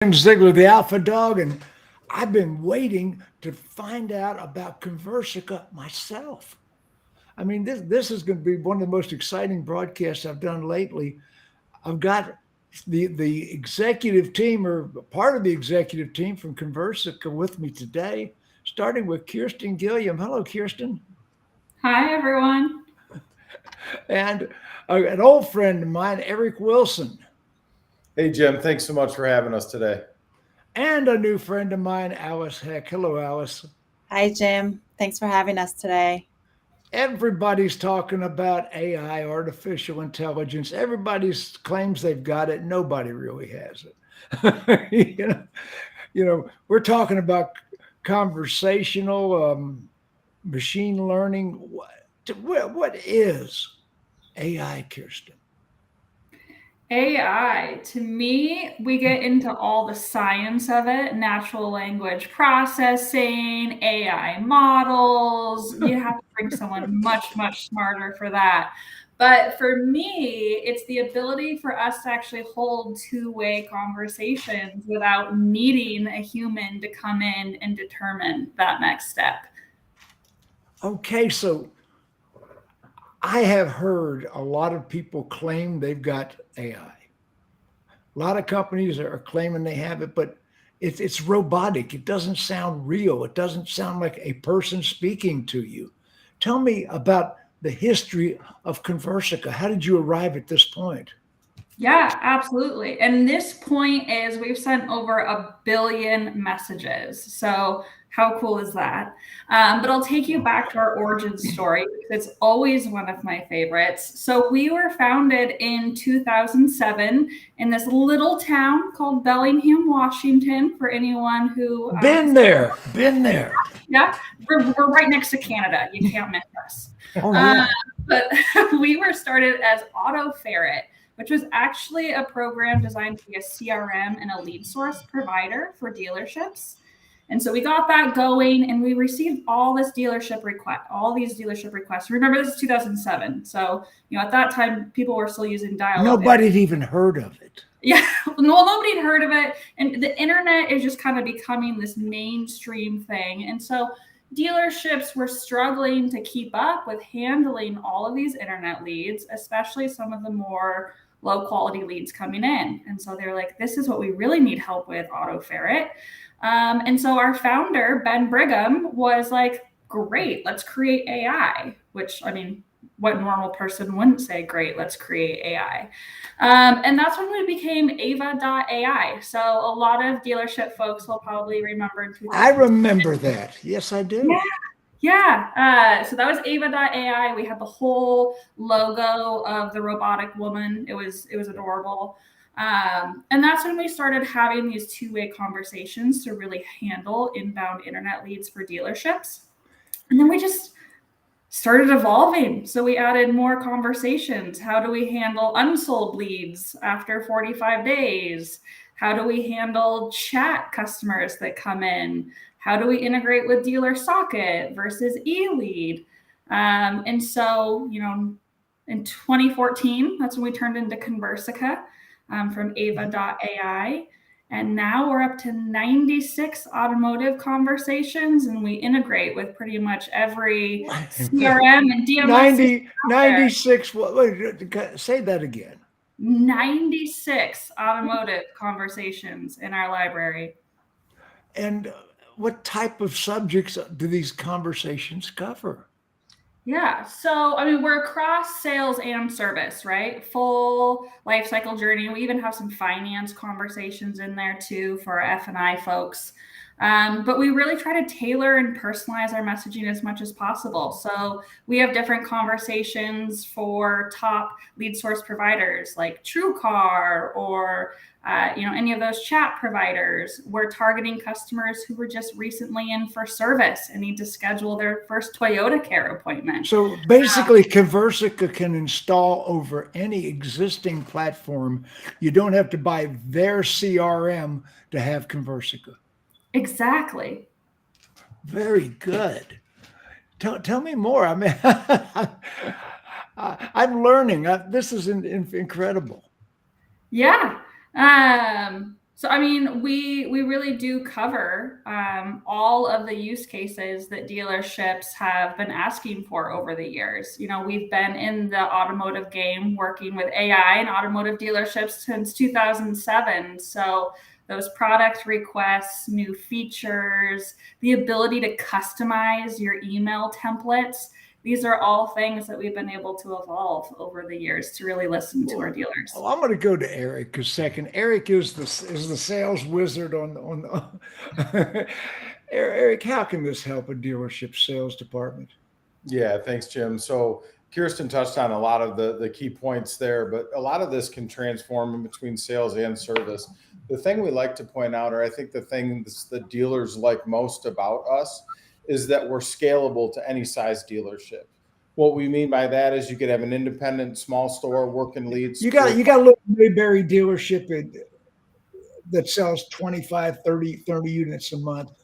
Ziegler, the Alpha Dawg, and I've been waiting to find out about Conversica myself. I mean, this is going to be one of the most exciting broadcasts I've done lately. I've got the executive team, or part of the executive team from Conversica, with me today, starting with Keirsten Giliam. Hello, Keirsten. Hi, everyone. And an old friend of mine, Eric Wilson. Hey, Jim. Thanks so much for having us today. And a new friend of mine, Alice Heck. Hello, Alice. Hi, Jim. Thanks for having us today. Everybody's talking about AI, artificial intelligence. Everybody claims they've got it. Nobody really has it. We're talking about conversational machine learning. What is AI, Keirsten? AI, to me, we get into all the science of it, natural language processing, AI models. You have to bring someone much, much smarter for that. But for me, it's the ability for us to actually hold two-way conversations without needing a human to come in and determine that next step. Okay, so I have heard a lot of people claim they've got AI. A lot of companies are claiming they have it, but it's robotic. It doesn't sound real. It doesn't sound like a person speaking to you. Tell me about the history of Conversica. How did you arrive at this point? Yeah, absolutely. And this point is we've sent over 1 billion messages. So how cool is that? But I'll take you back to our origin story because it's always one of my favorites. So we were founded in 2007 in this little town called Bellingham, Washington, for anyone who... Been there. Yeah, we're right next to Canada. You can't miss us. Oh, yeah. But we were started as AutoFerret, which was actually a program designed to be a CRM and a lead source provider for dealerships. And so we got that going and we received all these dealership requests. Remember, this is 2007. So, at that time, people were still using dial-up. Nobody had even heard of it. Yeah, well, nobody had heard of it. And the internet is just kind of becoming this mainstream thing. And so dealerships were struggling to keep up with handling all of these internet leads, especially some of the more low quality leads coming in. And so they're like, this is what we really need help with, AutoFerret. And so our founder, Ben Brigham, was like, great, let's create AI, which, I mean, what normal person wouldn't say, great, let's create AI. And that's when we became Ava Ai. So a lot of dealership folks will probably remember. I remember that. Yes, I do. Yeah. So that was Ava Ai. We had the whole logo of the robotic woman. It was adorable. And that's when we started having these two-way conversations to really handle inbound internet leads for dealerships. And then we just started evolving. So we added more conversations. How do we handle unsold leads after 45 days? How do we handle chat customers that come in? How do we integrate with Dealer Socket versus eLead? And so, in 2014, that's when we turned into Conversica from Ava Ai. And now we're up to 96 automotive conversations, and we integrate with pretty much every CRM and DMS. 96. Wait, say that again. 96 automotive conversations in our library. And what type of subjects do these conversations cover? Yeah. So, I mean, we're across sales and service, right? Full life cycle journey. We even have some finance conversations in there too for our F&I folks. But we really try to tailor and personalize our messaging as much as possible. So we have different conversations for top lead source providers like TrueCar or any of those chat providers. We're targeting customers who were just recently in for service and need to schedule their first Toyota Care appointment. So basically, Conversica can install over any existing platform. You don't have to buy their CRM to have Conversica. Exactly. Very good. Tell me more. I mean, I'm learning. This is incredible. Yeah. So, I mean, we really do cover all of the use cases that dealerships have been asking for over the years. You know, we've been in the automotive game working with AI and automotive dealerships since 2007. So those product requests, new features, the ability to customize your email templates, these are all things that we've been able to evolve over the years to really listen to our dealers. Oh, I'm going to go to Eric a second. Eric is the sales wizard on the Eric, how can this help a dealership sales department? Yeah, thanks, Jim. So Keirsten touched on a lot of the key points there, but a lot of this can transform in between sales and service. The thing we like to point out, or I think the thing the dealers like most about us, is that we're scalable to any size dealership. What we mean by that is you could have an independent small store working leads. You got a little Mayberry dealership that sells 25, 30 units a month.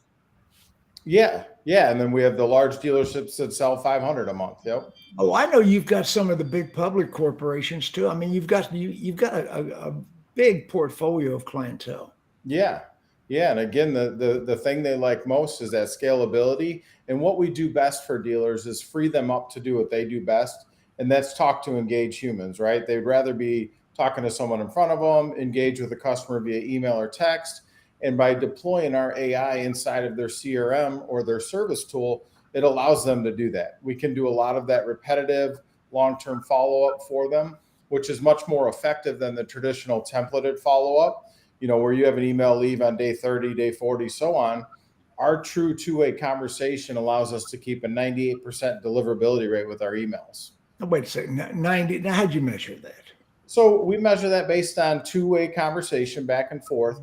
Yeah. And then we have the large dealerships that sell 500 a month. Yep. Oh, I know you've got some of the big public corporations too. I mean, you've got a big portfolio of clientele. Yeah. And again, the thing they like most is that scalability. And what we do best for dealers is free them up to do what they do best. And that's talk to engage humans, right? They'd rather be talking to someone in front of them, engage with a customer via email or text. And by deploying our AI inside of their CRM or their service tool, it allows them to do that. We can do a lot of that repetitive long-term follow-up for them, which is much more effective than the traditional templated follow-up, you know, where you have an email leave on day 30, day 40, so on. Our true two-way conversation allows us to keep a 98% deliverability rate with our emails. Oh, wait a second, 90. Now, how'd you measure that? So we measure that based on two-way conversation back and forth.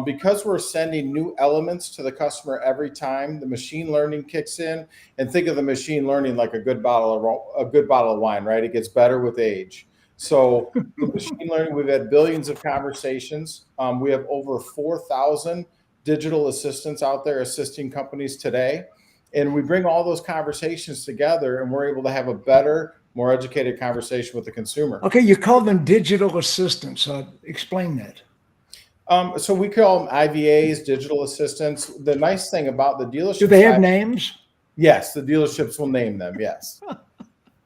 Because we're sending new elements to the customer every time, the machine learning kicks in. And think of the machine learning like a good bottle of wine, right? It gets better with age. So the machine learning, we've had billions of conversations. We have over 4,000 digital assistants out there assisting companies today. And we bring all those conversations together and we're able to have a better, more educated conversation with the consumer. Okay, you call them digital assistants. Explain that. So we call them IVAs, digital assistants. The nice thing about the dealership, do they have names? Yes, the dealerships will name them. Yes.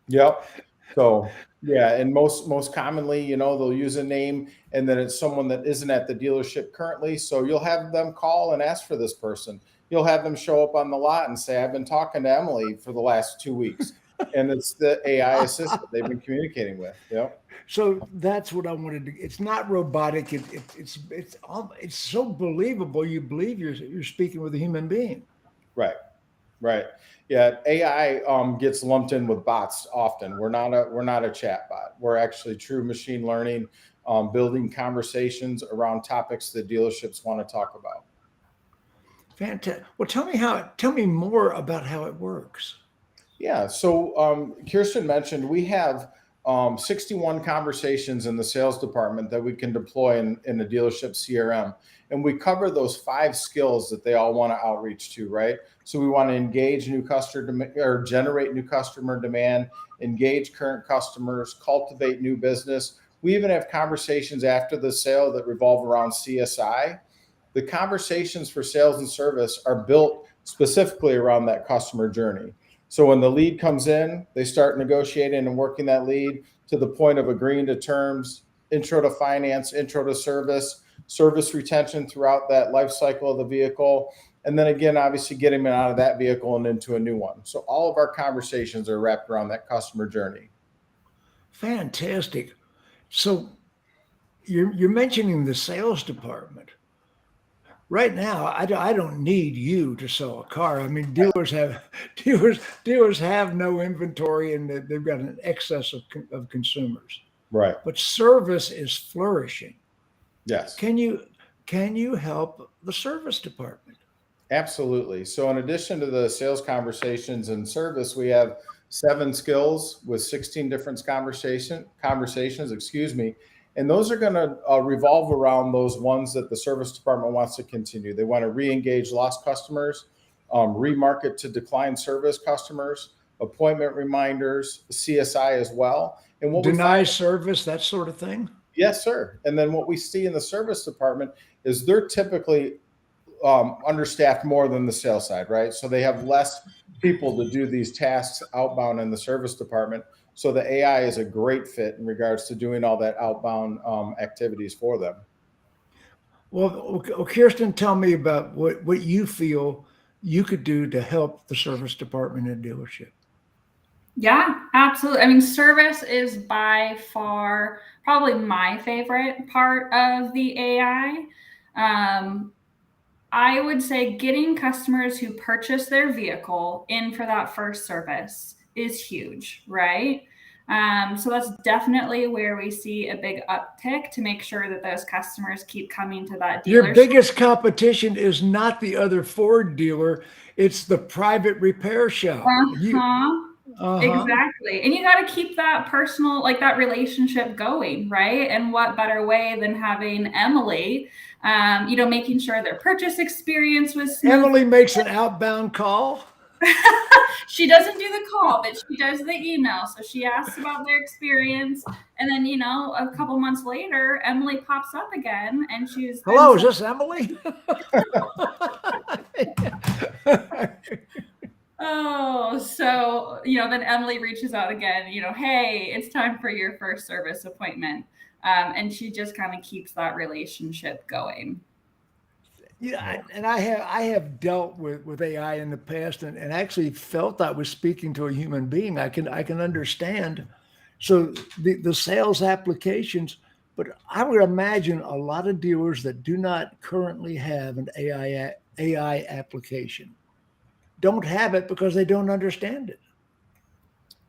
Yep. So yeah, and most commonly, you know, they'll use a name, and then it's someone that isn't at the dealership currently. So you'll have them call and ask for this person. You'll have them show up on the lot and say, "I've been talking to Emily for the last 2 weeks," and it's the AI assistant they've been communicating with. Yep. So that's what I wanted to. It's not robotic. It's so believable. You believe you're speaking with a human being. Right. Yeah. AI gets lumped in with bots often. We're not a chat bot. We're actually true machine learning, building conversations around topics that dealerships want to talk about. Fantastic. Well, tell me more about how it works. Yeah. So Keirsten mentioned we have 61 conversations in the sales department that we can deploy in the dealership CRM. And we cover those 5 skills that they all want to outreach to, right? So we want to engage new customer or generate new customer demand, engage current customers, cultivate new business. We even have conversations after the sale that revolve around CSI. The conversations for sales and service are built specifically around that customer journey. So when the lead comes in, they start negotiating and working that lead to the point of agreeing to terms, intro to finance, intro to service retention throughout that life cycle of the vehicle. And then again, obviously getting them out of that vehicle and into a new one. So all of our conversations are wrapped around that customer journey. Fantastic. So you're mentioning the sales department. Right now, I don't need you to sell a car. I mean, dealers have no inventory and they've got an excess of consumers. Right. But service is flourishing. Yes. Can you help the service department? Absolutely. So in addition to the sales conversations and service, we have 7 skills with 16 different conversations, and those are going to revolve around those ones that the service department wants to continue. They want to re-engage lost customers, remarket to declined service customers, appointment reminders, CSI as well. And what deny service, that sort of thing. Yes, sir. And then what we see in the service department is they're typically understaffed more than the sales side, right? So they have less people to do these tasks outbound in the service department. So the AI is a great fit in regards to doing all that outbound activities for them. Well, Keirsten, tell me about what you feel you could do to help the service department and dealership. Yeah, absolutely. I mean, service is by far probably my favorite part of the AI. I would say getting customers who purchase their vehicle in for that first service is huge, right? So that's definitely where we see a big uptick to make sure that those customers keep coming to that Your dealership. biggest competition is not the other Ford dealer; it's the private repair shop. Exactly. And you got to keep that personal, like that relationship going, right? And what better way than having Emily, making sure their purchase experience was smooth. Emily makes an outbound call. She doesn't do the call, but she does the email. So she asks about their experience. And then, a couple months later, Emily pops up again and she's, hello, is this Emily? oh, so, then Emily reaches out again, hey, it's time for your first service appointment. And she just kind of keeps that relationship going. Yeah, and I have dealt with AI in the past and actually felt I was speaking to a human being. I can understand. So the sales applications, but I would imagine a lot of dealers that do not currently have an AI application don't have it because they don't understand it.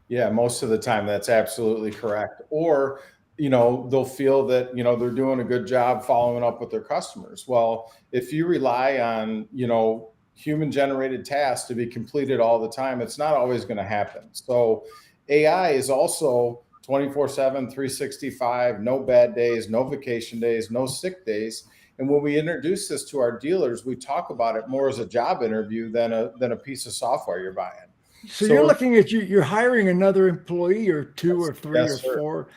Yeah, most of the time that's absolutely correct. Or, they'll feel that, they're doing a good job following up with their customers. Well, if you rely on, human generated tasks to be completed all the time, it's not always going to happen. So AI is also 24/7, 365, no bad days, no vacation days, no sick days. And when we introduce this to our dealers, we talk about it more as a job interview than a piece of software you're buying. So you're looking at you're hiring another employee or two or three or sir. four.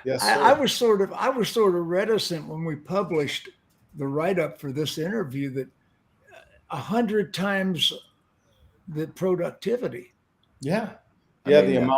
Yes, sir. I was sort of reticent when we published the write-up for this interview that 100 times the productivity. Yeah. I Yeah. mean,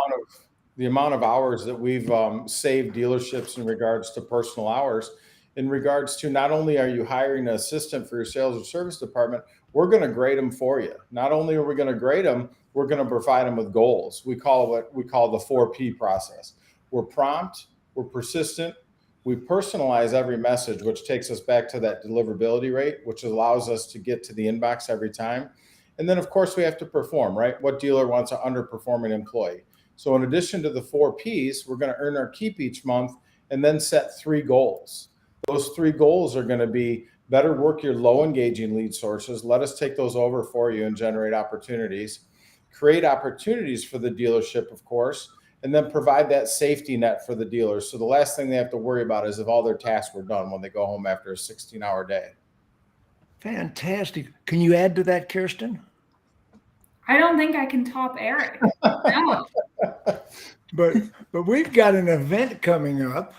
The amount of hours that we've saved dealerships in regards to personal hours, in regards to not only are you hiring an assistant for your sales or service department, we're going to grade them for you. Not only are we going to grade them, we're going to provide them with goals. We call what we call the 4P process. We're prompt, we're persistent, we personalize every message, which takes us back to that deliverability rate, which allows us to get to the inbox every time. And then, of course, we have to perform, right? What dealer wants an underperforming employee? So in addition to the 4Ps, we're going to earn our keep each month and then set 3 goals. Those 3 goals are going to be better work your low engaging lead sources. Let us take those over for you and generate opportunities. Create opportunities for the dealership, of course, and then provide that safety net for the dealers. So the last thing they have to worry about is if all their tasks were done when they go home after a 16-hour day. Fantastic. Can you add to that, Keirsten? I don't think I can top Eric. No. But we've got an event coming up.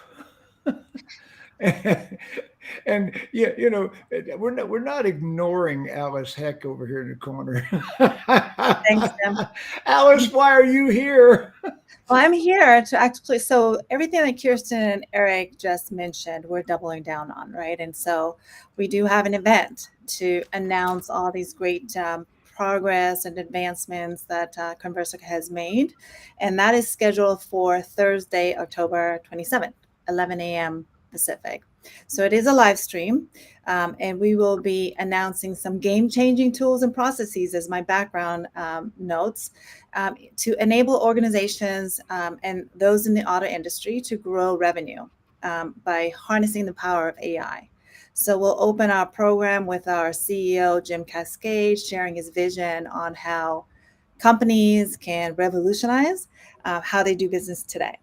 And yeah, we're not ignoring Alice Heck over here in the corner. Thanks, Jim. Alice, why are you here? Well, I'm here to actually, so everything that Keirsten and Eric just mentioned, we're doubling down on, right? And so we do have an event to announce all these great progress and advancements that Conversica has made. And that is scheduled for Thursday, October 27th, 11 a.m. Pacific. So it is a live stream, and we will be announcing some game-changing tools and processes, as my background notes, to enable organizations and those in the auto industry to grow revenue by harnessing the power of AI. So we'll open our program with our CEO, Jim Cascade, sharing his vision on how companies can revolutionize how they do business today.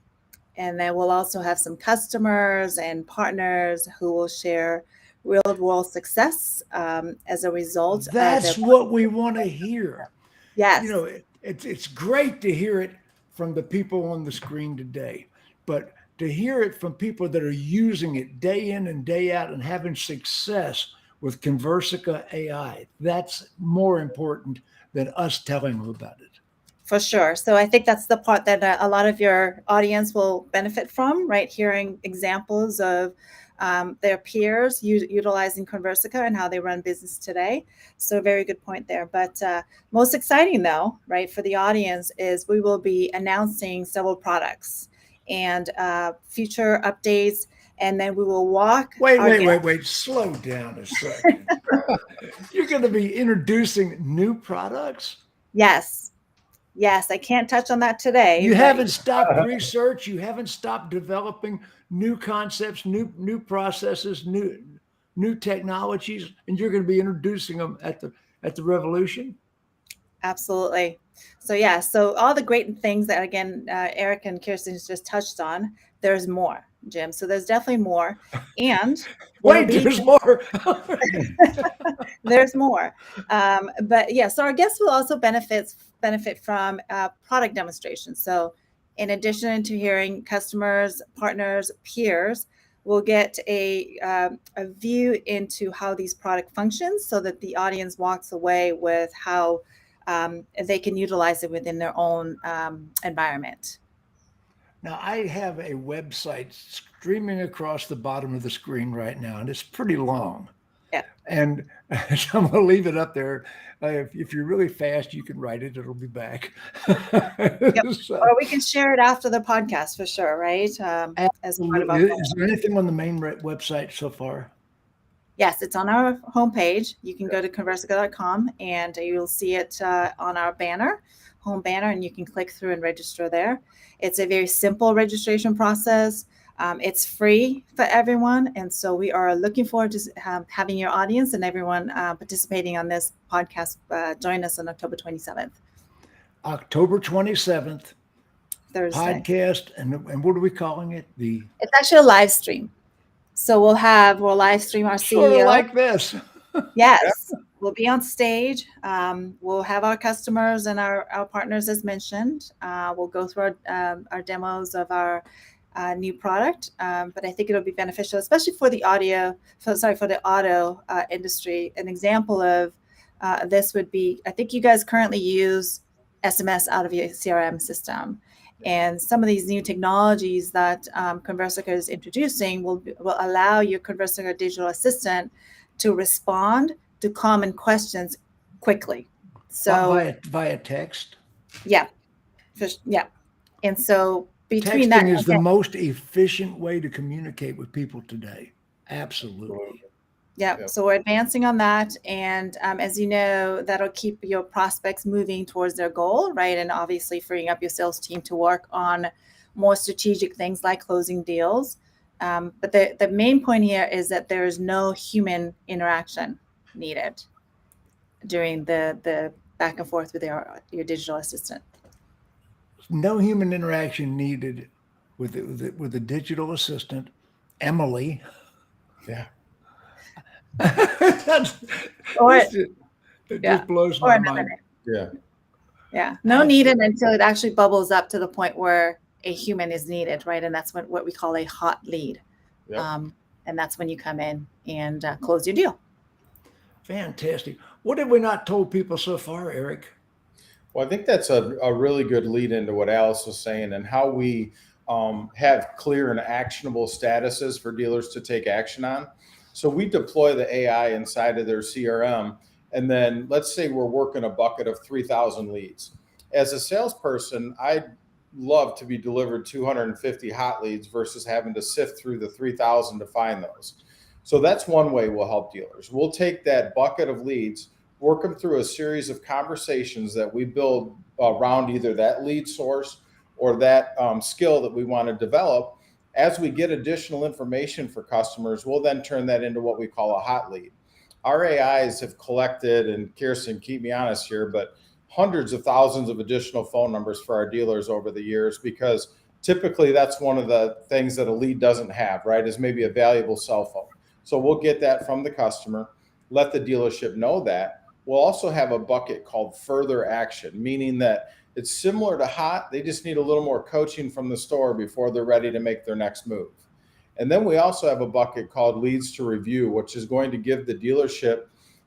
And then we'll also have some customers and partners who will share real-world success as a result. That's what we want to hear. Yes. It's great to hear it from the people on the screen today, but to hear it from people that are using it day in and day out and having success with Conversica AI, that's more important than us telling them about it. For sure. So I think that's the part that a lot of your audience will benefit from, right? Hearing examples of their peers utilizing Conversica and how they run business today. So very good point there. But most exciting though, right, for the audience is we will be announcing several products and future updates. And then we will walk. Wait. Slow down a second. You're going to be introducing new products? Yes. Yes, I can't touch on that today. You haven't stopped research. You haven't stopped developing new concepts, new processes, new technologies, and you're going to be introducing them at the Revolution. Absolutely. So yeah, so all the great things that again Eric and Keirsten just touched on. There's more, Jim. So there's definitely more. And wait, there's more. There's more. But yeah, so our guests will also benefit from product demonstrations. So in addition to hearing customers, partners, peers, we'll get a view into how these product functions so that the audience walks away with how they can utilize it within their own environment. Now, I have a website streaming across the bottom of the screen right now, and it's pretty long. Yeah. And so I'm going to leave it up there. If you're really fast, you can write it. It'll be back. Yep. So, or we can share it after the podcast for sure, right? As part of our is there anything on the main website so far? Yes, it's on our homepage. You can go to conversica.com and you'll see it on our banner, home banner, and you can click through and register there. It's a very simple registration process. It's free for everyone. And so we are looking forward to having your audience and everyone participating on this podcast join us on October 27th. October 27th. Thursday. Podcast. And what are we calling it? It's actually a live stream. So we'll live stream our CEO. Sort of like this. Yes. We'll be on stage. We'll have our customers and our partners as mentioned. We'll go through our demos of our new product. But I think it'll be beneficial, especially for the auto industry. An example of this would be, I think you guys currently use SMS out of your CRM system. And some of these new technologies that Conversica is introducing will allow your Conversica digital assistant to respond to common questions quickly. So via text. Yeah, yeah. And so between texting is the most efficient way to communicate with people today. Absolutely. Yeah. So we're advancing on that. And as you know, that'll keep your prospects moving towards their goal, right? And obviously freeing up your sales team to work on more strategic things like closing deals. But the main point here is that there is no human interaction needed during the back and forth with your digital assistant. No human interaction needed with the digital assistant, Emily. Yeah. It just blows my mind. Yeah. No needed until it actually bubbles up to the point where a human is needed, right? And that's what we call a hot lead. Yep. And that's when you come in and close your deal. Fantastic. What have we not told people so far, Eric? Well, I think that's a really good lead into what Alice was saying and how we have clear and actionable statuses for dealers to take action on. So we deploy the AI inside of their CRM, and then let's say we're working a bucket of 3,000 leads. As a salesperson, I'd love to be delivered 250 hot leads versus having to sift through the 3,000 to find those. So that's one way we'll help dealers. We'll take that bucket of leads, work them through a series of conversations that we build around either that lead source or that skill that we want to develop. As we get additional information for customers, we'll then turn that into what we call a hot lead. Our AIs have collected, and Keirsten, keep me honest here, but hundreds of thousands of additional phone numbers for our dealers over the years, because typically that's one of the things that a lead doesn't have, right, is maybe a valuable cell phone. So we'll get that from the customer, let the dealership know that. We'll also have a bucket called further action, meaning that It's similar to hot. They just need a little more coaching from the store before they're ready to make their next move. And then we also have a bucket called leads to review, which is going to give the dealership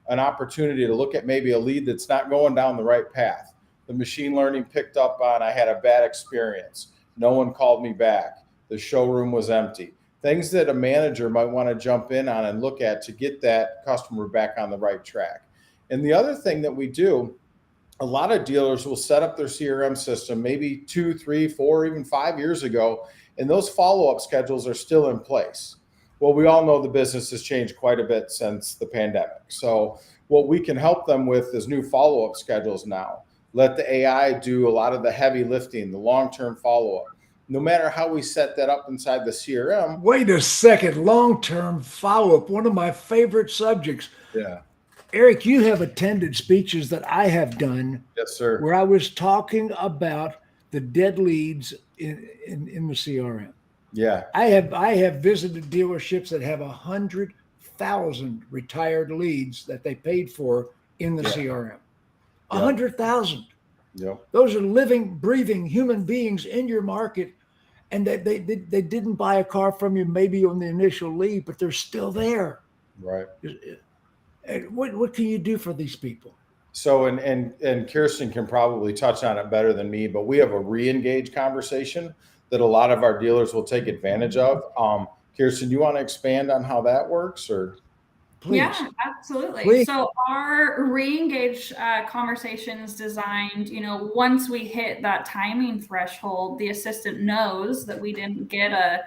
an opportunity to look at maybe a lead that's not going down the right path. The machine learning picked up on, I had a bad experience. No one called me back. The showroom was empty. Things that a manager might want to jump in on and look at to get that customer back on the right track. And the other thing that we do, a lot of dealers will set up their CRM system maybe 2, 3, 4, even 5 years ago, and those follow-up schedules are still in place. Well, we all know the business has changed quite a bit since the pandemic. So what we can help them with is new follow-up schedules now. Let the AI do a lot of the heavy lifting, the long-term follow-up. No matter how we set that up inside the CRM. Wait a second, long-term follow-up, one of my favorite subjects. Yeah. Eric, you have attended speeches that I have done. Yes, sir. Where I was talking about the dead leads in the CRM. Yeah. I have visited dealerships that have 100,000 retired leads that they paid for in the CRM. 100,000. Yep. Those are living, breathing human beings in your market, and they didn't buy a car from you maybe on the initial lead, but they're still there. Right. And what can you do for these people? So, and Keirsten can probably touch on it better than me, but we have a re-engage conversation that a lot of our dealers will take advantage of. Keirsten, you want to expand on how that works, or? Please. Yeah, absolutely. Please. So our re-engage conversation is designed, once we hit that timing threshold, the assistant knows that we didn't get a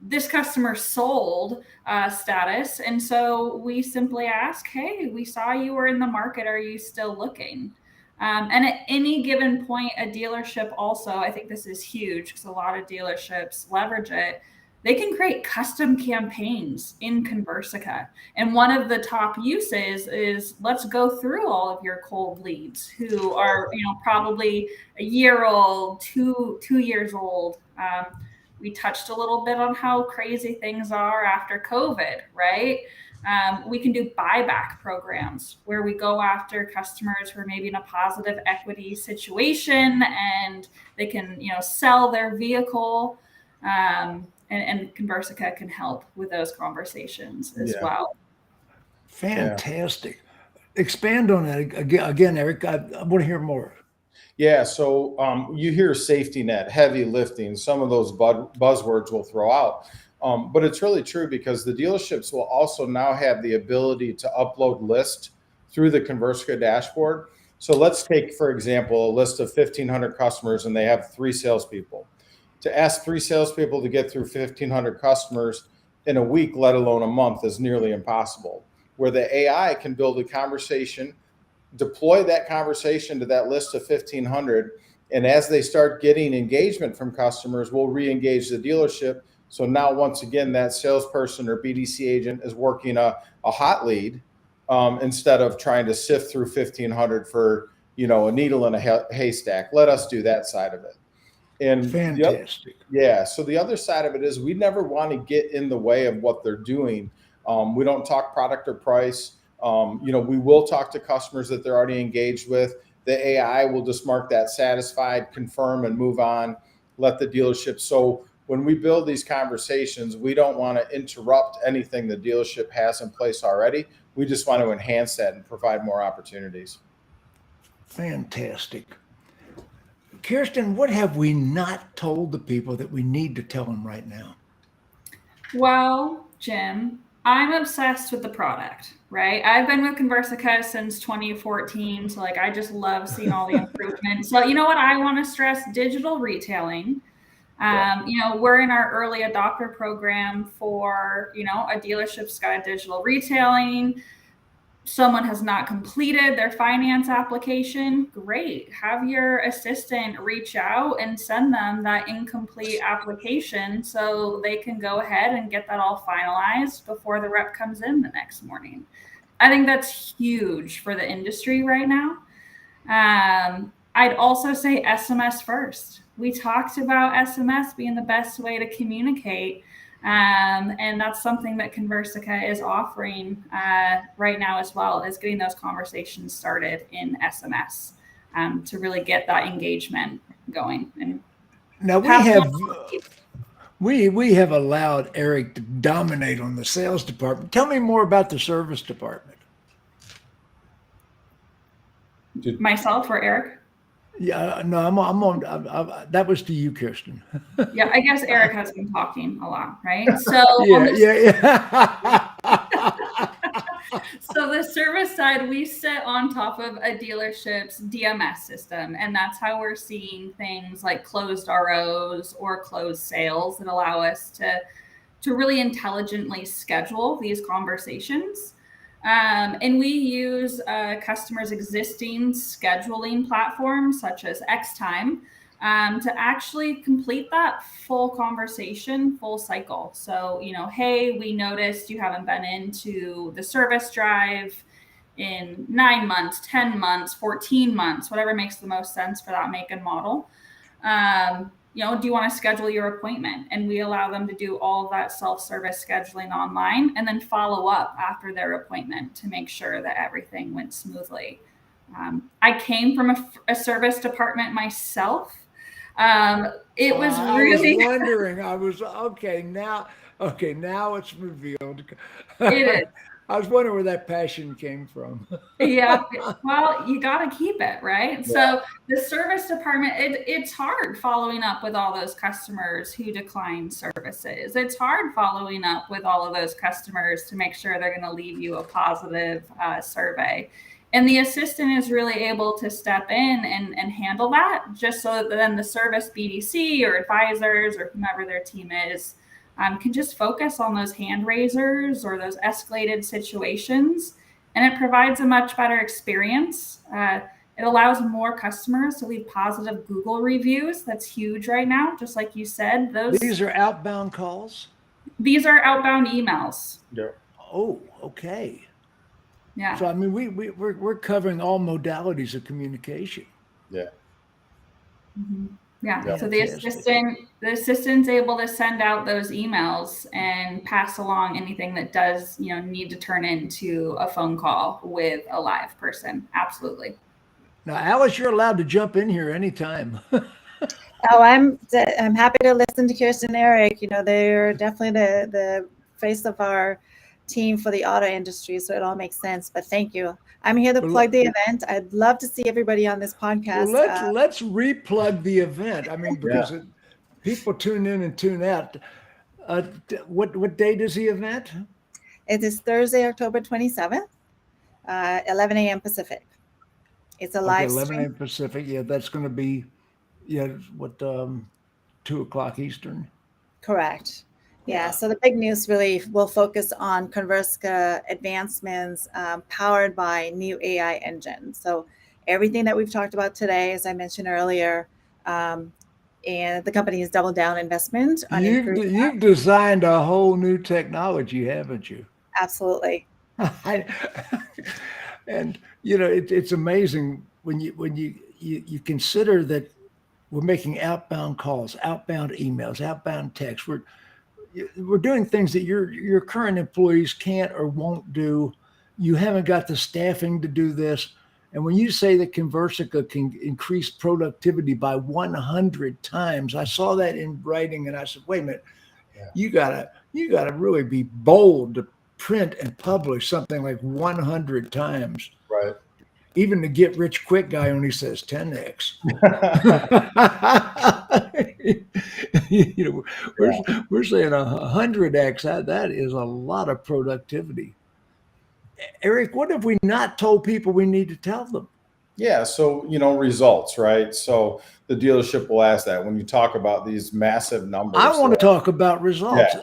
this customer sold status. And so we simply ask, hey, we saw you were in the market. Are you still looking? And at any given point, a dealership also, I think this is huge because a lot of dealerships leverage it. They can create custom campaigns in Conversica. And one of the top uses is, let's go through all of your cold leads who are, probably a year old, two years old. We touched a little bit on how crazy things are after COVID, right? We can do buyback programs where we go after customers who are maybe in a positive equity situation and they can, sell their vehicle. And Conversica can help with those conversations as well. Fantastic. Expand on that again, Eric. I want to hear more. Yeah, so you hear safety net, heavy lifting, some of those buzzwords we'll throw out. But it's really true because the dealerships will also now have the ability to upload list through the Conversica dashboard. So let's take, for example, a list of 1,500 customers and they have 3 salespeople. To ask 3 salespeople to get through 1,500 customers in a week, let alone a month, is nearly impossible. Where the AI can build a conversation, deploy that conversation to that list of 1,500, and as they start getting engagement from customers, we'll re-engage the dealership. So now, once again, that salesperson or BDC agent is working a hot lead instead of trying to sift through 1,500 for a needle in a haystack. Let us do that side of it. And fantastic. So the other side of it is we never want to get in the way of what they're doing. We don't talk product or price. We will talk to customers that they're already engaged with. The AI will just mark that satisfied, confirm, and move on, let the dealership. So when we build these conversations, we don't want to interrupt anything the dealership has in place already. We just want to enhance that and provide more opportunities. Fantastic. Keirsten, what have we not told the people that we need to tell them right now? Well, Jim, I'm obsessed with the product, right? I've been with Conversica since 2014. So I just love seeing all the improvements. So you know what I want to stress? Digital retailing. We're in our early adopter program for, a dealership's got a digital retailing. Someone has not completed their finance application. Great. Have your assistant reach out and send them that incomplete application so they can go ahead and get that all finalized before the rep comes in the next morning. I think that's huge for the industry right now. I'd also say SMS first. We talked about SMS being the best way to communicate. And that's something that Conversica is offering right now as well, is getting those conversations started in SMS. to really get that engagement going. And Now we have allowed Eric to dominate on the sales department. Tell me more about the service department. Myself or Eric? Yeah, no, that was to you, Keirsten. Yeah, I guess Eric has been talking a lot, right? So yeah. So the service side, we sit on top of a dealership's DMS system, and that's how we're seeing things like closed ROs or closed sales that allow us to really intelligently schedule these conversations. And we use customers' existing scheduling platforms such as Xtime to actually complete that full conversation, full cycle. So, hey, we noticed you haven't been into the service drive in 9 months, 10 months, 14 months, whatever makes the most sense for that make and model. Do you want to schedule your appointment? And we allow them to do all of that self-service scheduling online and then follow up after their appointment to make sure that everything went smoothly. I came from a service department myself. It was really. I was wondering. Now it's revealed. It is. I was wondering where that passion came from. Yeah. Well, you got to keep it, right? Yeah. So the service department, it's hard following up with all those customers who decline services. It's hard following up with all of those customers to make sure they're going to leave you a positive survey. And the assistant is really able to step in and handle that, just so that then the service BDC or advisors or whomever their team is can just focus on those hand raisers or those escalated situations. And it provides a much better experience. It allows more customers to leave positive Google reviews. That's huge right now, just like you said. These are outbound calls? These are outbound emails. Yeah. Oh, okay. Yeah. So I mean, we're covering all modalities of communication. Yeah. Mm-hmm. Yeah. So the assistant's able to send out those emails and pass along anything that does, need to turn into a phone call with a live person. Absolutely. Now, Alice, you're allowed to jump in here anytime. Oh, I'm happy to listen to Keirsten and Eric. They're definitely the face of our team for the auto industry, so it all makes sense. But thank you. I'm here to plug the event. I'd love to see everybody on this podcast. Well, let's replug the event. I mean, because people tune in and tune out. What date is the event? It is Thursday, October 27th, 11 a.m. Pacific. It's a live 11 stream. a.m. Pacific. Yeah, that's going to be 2 o'clock Eastern. Correct. Yeah, so the big news really will focus on Conversica advancements powered by new AI engines. So everything that we've talked about today, as I mentioned earlier, and the company has doubled down investment on You've designed a whole new technology, haven't you? Absolutely. And it's amazing when you consider that we're making outbound calls, outbound emails, outbound texts. We're doing things that your current employees can't or won't do. You haven't got the staffing to do this. And when you say that Conversica can increase productivity by 100 times, I saw that in writing and I said, wait a minute, you gotta really be bold to print and publish something like 100 times. Right. Even the get rich quick guy only says 10x. We're saying 100x. That is a lot of productivity. Eric, what have we not told people we need to tell them? Yeah. So, results, right? So the dealership will ask that when you talk about these massive numbers. I want to talk about results.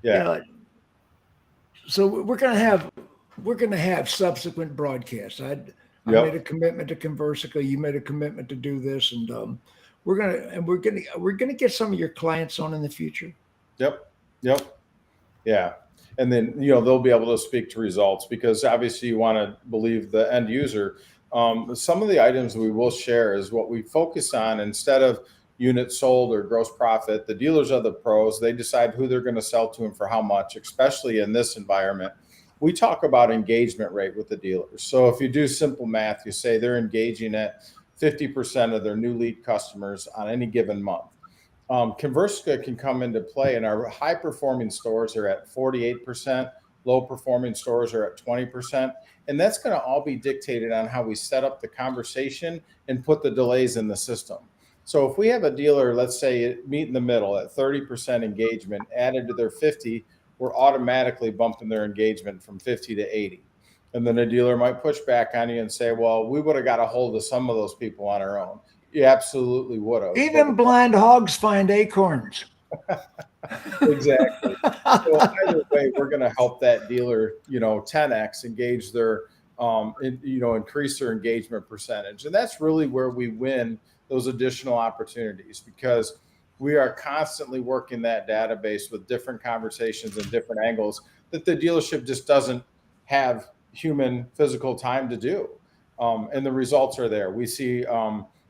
Yeah. So we're going to have subsequent broadcasts. I made a commitment to Conversica. You made a commitment to do this, and we're gonna get some of your clients on in the future. Yep. Yeah, and then they'll be able to speak to results because obviously you want to believe the end user. Some of the items we will share is what we focus on instead of units sold or gross profit. The dealers are the pros. They decide who they're going to sell to and for how much, especially in this environment. We talk about engagement rate with the dealers. So if you do simple math, you say they're engaging at 50% of their new lead customers on any given month. Conversica can come into play, and our high performing stores are at 48%, low performing stores are at 20%. And that's going to all be dictated on how we set up the conversation and put the delays in the system. So if we have a dealer, let's say meet in the middle at 30% engagement added to their 50, we're automatically bumping their engagement from 50 to 80. And then a dealer might push back on you and say, well, we would have got a hold of some of those people on our own. You absolutely would have. Even blind hogs find acorns. Exactly. So either way, we're going to help that dealer, 10x engage their, increase their engagement percentage. And that's really where we win those additional opportunities, because we are constantly working that database with different conversations and different angles that the dealership just doesn't have human physical time to do. And the results are there. We see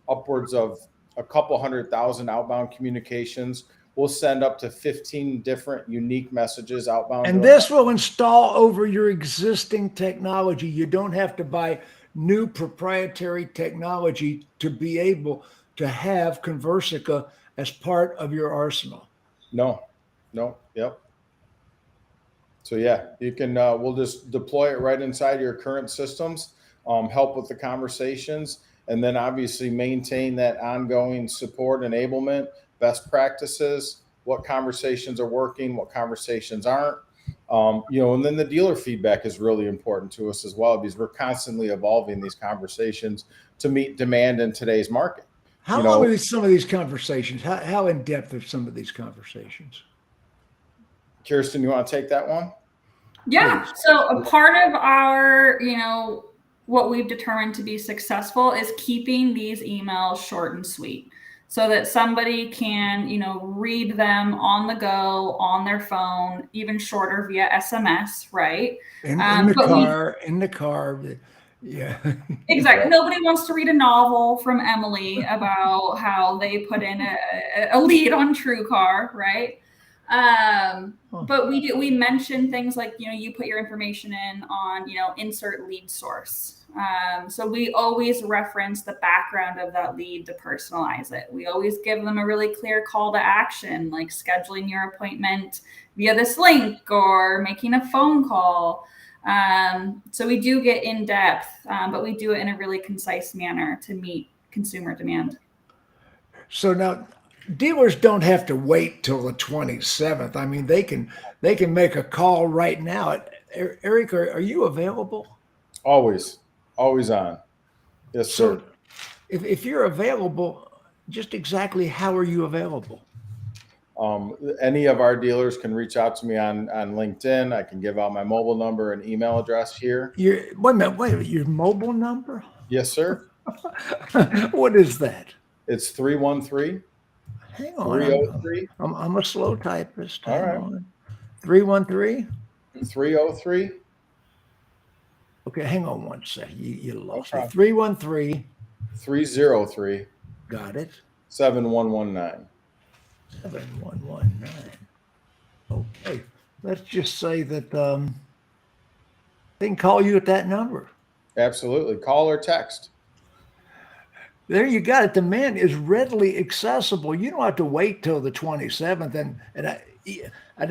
upwards of a couple 100,000 outbound communications. We'll send up to 15 different unique messages outbound. And this will install over your existing technology. You don't have to buy new proprietary technology to be able to have Conversica as part of your arsenal. No. Yep. So yeah, you can, we'll just deploy it right inside your current systems, help with the conversations, and then obviously maintain that ongoing support, enablement, best practices, what conversations are working, what conversations aren't. And then the dealer feedback is really important to us as well, because we're constantly evolving these conversations to meet demand in today's market. How long are some of these conversations? How in depth are some of these conversations? Keirsten, you want to take that one? Yeah. Please. So a part of our, what we've determined to be successful is keeping these emails short and sweet, so that somebody can, read them on the go, on their phone, even shorter via SMS, right? In the car. Yeah. Exactly. Nobody wants to read a novel from Emily about how they put in a lead on TrueCar, right? But we mention things like, you put your information in on, insert lead source. So we always reference the background of that lead to personalize it. We always give them a really clear call to action, like scheduling your appointment via this link or making a phone call. So we do get in depth, but we do it in a really concise manner to meet consumer demand. So now dealers don't have to wait till the 27th. I mean, they can make a call right now. Eric, are you available? Always on. Yes, sir. So if you're available, just exactly how are you available? Any of our dealers can reach out to me on LinkedIn. I can give out my mobile number and email address here. Wait a minute, your mobile number? Yes, sir. What is that? It's 313. Hang on. 303. I'm a slow typist. All right. Hang on. 313? 303. Okay, hang on one sec. You lost me. Okay. 313. 303. Got it. 7119. 7119. Okay. Let's just say that they can call you at that number. Absolutely. Call or text. There you got it. Demand is readily accessible. You don't have to wait till the 27th. And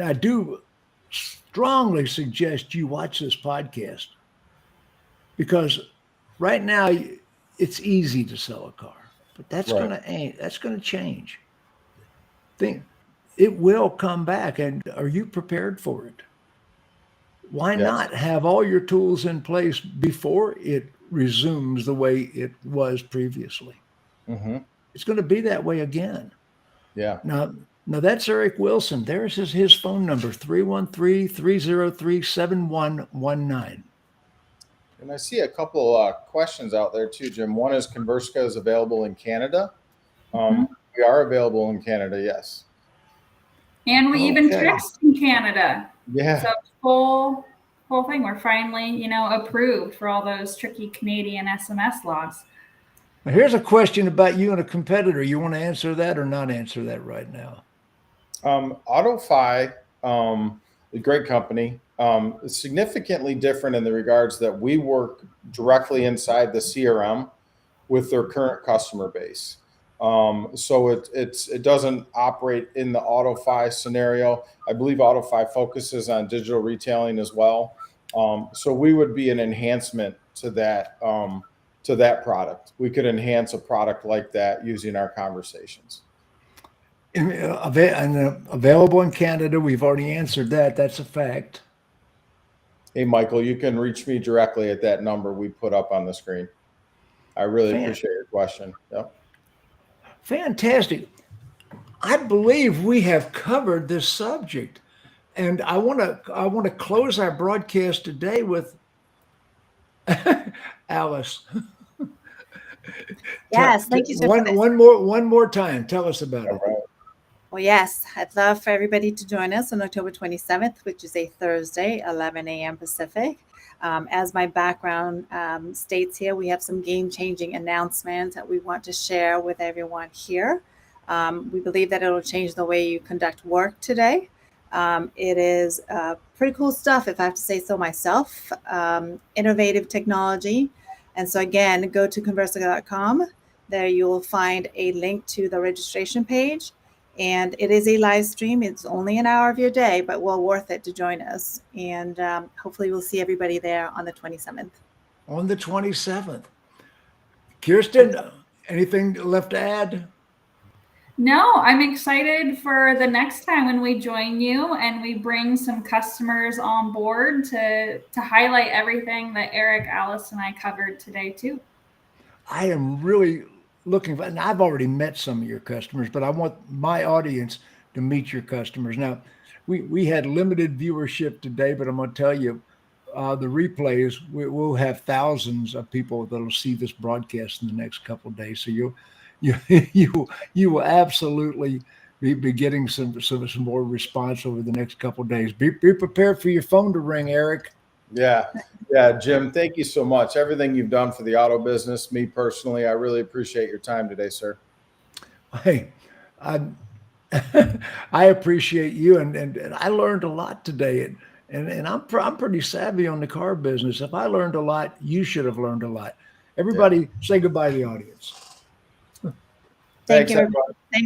I do strongly suggest you watch this podcast, because right now it's easy to sell a car, but that's Right. going to change. It will come back. And are you prepared for it? Why Yes. not have all your tools in place before it resumes the way it was previously? Mm-hmm. It's going to be that way again. Yeah. Now that's Eric Wilson. There's his phone number, 313-303-7119. And I see a couple questions out there too, Jim. One is Conversica is available in Canada. We are available in Canada, yes. And we even Okay. text in Canada. Yeah. So whole thing, we're finally, approved for all those tricky Canadian SMS laws. Now, here's a question about you and a competitor. You want to answer that or not answer that right now? AutoFi, a great company, significantly different in the regards that we work directly inside the CRM. with their current customer base. So it doesn't operate in the AutoFi scenario. I believe AutoFi focuses on digital retailing as well. So we would be an enhancement to that product. We could enhance a product like that using our conversations. And available in Canada. We've already answered that. That's a fact. Hey, Michael, you can reach me directly at that number we put up on the screen. I really appreciate your question. Yep. Fantastic. I believe we have covered this subject, and I want to close our broadcast today with Alice. Yes, thank you so much. One more time. Tell us about it. Well, yes, I'd love for everybody to join us on October 27th, which is a Thursday, 11 a.m. Pacific. As my background states here, we have some game-changing announcements that we want to share with everyone here. We believe that it'll change the way you conduct work today. It is pretty cool stuff, if I have to say so myself. Innovative technology. And so again, go to Conversica.com. There you will find a link to the registration page. And it is a live stream. It's only an hour of your day, but well worth it to join us. And hopefully we'll see everybody there on the 27th. On the 27th. Keirsten, anything left to add? No, I'm excited for the next time when we join you and we bring some customers on board to highlight everything that Eric, Alice, and I covered today too. I am really looking for, and I've already met some of your customers, but I want my audience to meet your customers. Now, we had limited viewership today, but I'm going to tell you, the replays, we'll have thousands of people that'll see this broadcast in the next couple of days. So you will absolutely be getting some more response over the next couple of days. Be prepared for your phone to ring, Eric. Yeah, Jim, thank you so much. Everything you've done for the auto business, me personally, I really appreciate your time today, sir. Hey, I appreciate you, and I learned a lot today, and I'm pretty savvy on the car business. If I learned a lot, you should have learned a lot. Everybody, say goodbye to the audience. Thank you. Everybody. Thanks.